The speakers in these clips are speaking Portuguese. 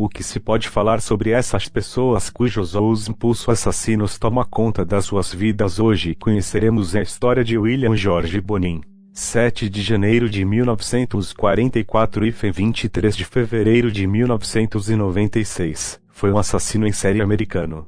O que se pode falar sobre essas pessoas cujos os impulsos assassinos tomam conta das suas vidas hoje? Conheceremos a história de William George Bonin. 7 de janeiro de 1944 e 23 de fevereiro de 1996. Foi um assassino em série americano.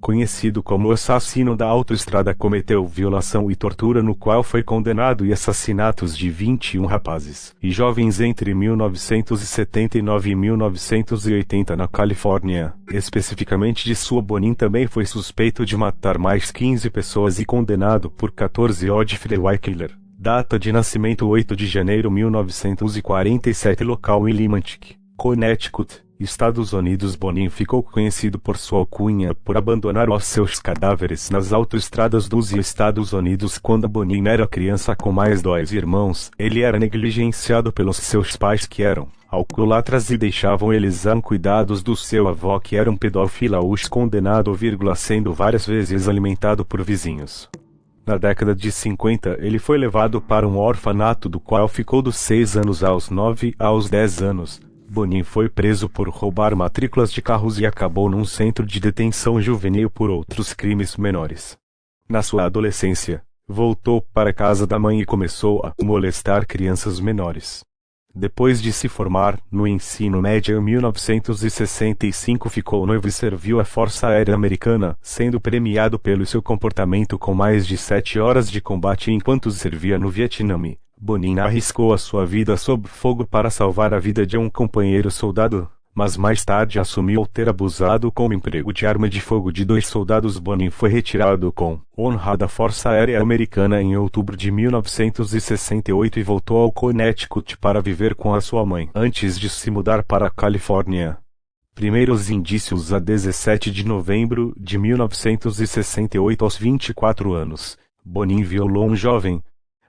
Conhecido como o assassino da autoestrada, cometeu violação e tortura, no qual foi condenado, e assassinatos de 21 rapazes e jovens entre 1979 e 1980 na Califórnia. Especificamente de sua Bonin também foi suspeito de matar mais 15 pessoas e condenado por 14 odd freeway killer. Data de nascimento 8 de janeiro 1947. Local em Limantic, Connecticut, Estados Unidos. Bonin ficou conhecido por sua alcunha por abandonar os seus cadáveres nas autoestradas dos Estados Unidos. Quando Bonin era criança com mais 2 irmãos, ele era negligenciado pelos seus pais, que eram alcoólatras, e deixavam eles cuidados do seu avô, que era um pedófilo condenado, sendo várias vezes alimentado por vizinhos. Na década de 50, ele foi levado para um orfanato, do qual ficou dos 6 anos aos 9 aos 10 anos. Bonin foi preso por roubar matrículas de carros e acabou num centro de detenção juvenil por outros crimes menores. Na sua adolescência, voltou para a casa da mãe e começou a molestar crianças menores. Depois de se formar no ensino médio em 1965, ficou noivo e serviu à Força Aérea Americana, sendo premiado pelo seu comportamento com mais de 7 horas de combate enquanto servia no Vietnã. Bonin arriscou a sua vida sob fogo para salvar a vida de um companheiro soldado, mas mais tarde assumiu ter abusado com o emprego de arma de fogo de 2 soldados. Bonin foi retirado com honra da Força Aérea Americana em outubro de 1968 e voltou ao Connecticut para viver com a sua mãe, antes de se mudar para a Califórnia. Primeiros indícios: a 17 de novembro de 1968, aos 24 anos, Bonin violou um jovem.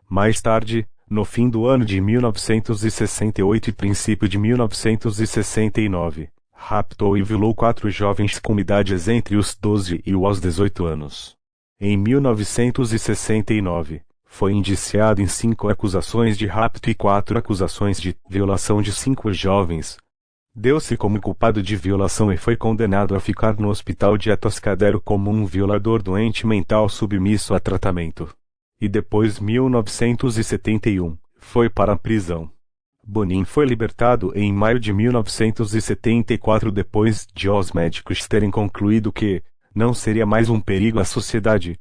Mais tarde, no fim do ano de 1968 e princípio de 1969, raptou e violou 4 jovens com idades entre os 12 e os 18 anos. Em 1969, foi indiciado em 5 acusações de rapto e 4 acusações de violação de 5 jovens. Deu-se como culpado de violação e foi condenado a ficar no hospital de Atascadero como um violador doente mental submisso a tratamento. E depois, 1971, foi para a prisão. Bonin foi libertado em maio de 1974 depois de os médicos terem concluído que não seria mais um perigo à sociedade.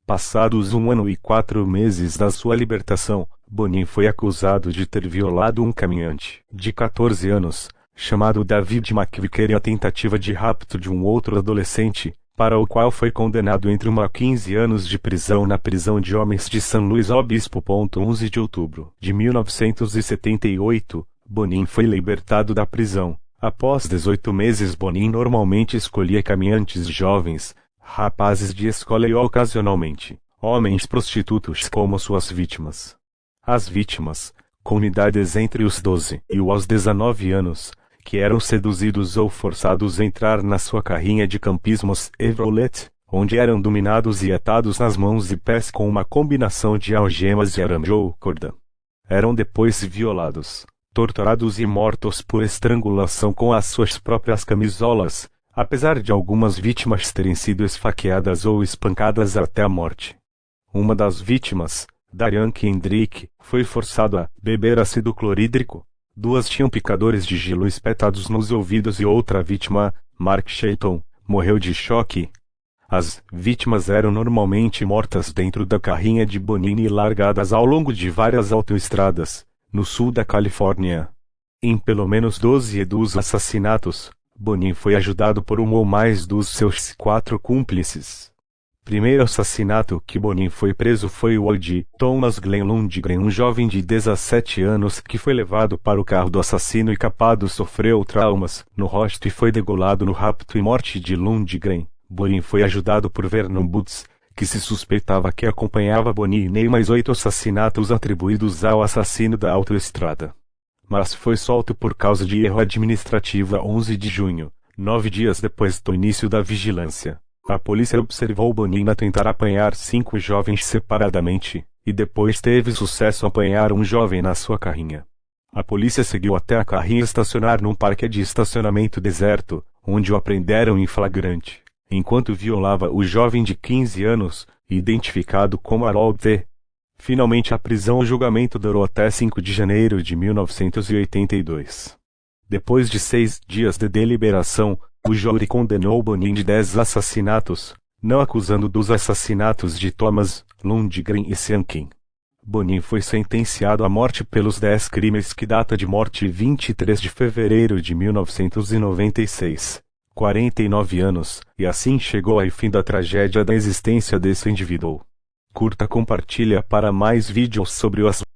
Passados 1 ano e 4 meses da sua libertação, Bonin foi acusado de ter violado um caminhante de 14 anos, chamado David McVicker, e a tentativa de rapto de um outro adolescente, para o qual foi condenado entre 1 a 15 anos de prisão na prisão de homens de São Luís Obispo. 11 de outubro de 1978, Bonin foi libertado da prisão. Após 18 meses, Bonin normalmente escolhia caminhantes jovens, rapazes de escola e ocasionalmente homens prostitutos como suas vítimas. As vítimas, com idades entre os 12 e os 19 anos, que eram seduzidos ou forçados a entrar na sua carrinha de campismos Chevrolet, onde eram dominados e atados nas mãos e pés com uma combinação de algemas e arame ou corda. Eram depois violados, torturados e mortos por estrangulação com as suas próprias camisolas, apesar de algumas vítimas terem sido esfaqueadas ou espancadas até a morte. Uma das vítimas, Darian Kendrick, foi forçado a beber ácido clorídrico. 2 tinham picadores de gelo espetados nos ouvidos e outra vítima, Mark Shayton, morreu de choque. As vítimas eram normalmente mortas dentro da carrinha de Bonin e largadas ao longo de várias autoestradas, no sul da Califórnia. Em pelo menos 12 dos assassinatos, Bonin foi ajudado por um ou mais dos seus 4 cúmplices. Primeiro assassinato que Bonin foi preso foi o de Thomas Glenn Lundgren, um jovem de 17 anos que foi levado para o carro do assassino e capado sofreu traumas no rosto e foi degolado no rapto e morte de Lundgren. Bonin foi ajudado por Vernon Butts, que se suspeitava que acompanhava Bonin em mais 8 assassinatos atribuídos ao assassino da autoestrada. Mas foi solto por causa de erro administrativo a 11 de junho, 9 dias depois do início da vigilância. A polícia observou Bonin a tentar apanhar 5 jovens separadamente, e depois teve sucesso a apanhar um jovem na sua carrinha. A polícia seguiu até a carrinha estacionar num parque de estacionamento deserto, onde o aprenderam em flagrante, enquanto violava o jovem de 15 anos, identificado como Harold T. Finalmente a prisão. O julgamento durou até 5 de janeiro de 1982. Depois de 6 dias de deliberação, o júri condenou Bonin de 10 assassinatos, não acusando dos assassinatos de Thomas, Lundgren e Siankin. Bonin foi sentenciado à morte pelos 10 crimes, que data de morte 23 de fevereiro de 1996. 49 anos, e assim chegou ao fim da tragédia da existência desse indivíduo. Curta, compartilha para mais vídeos sobre o assunto.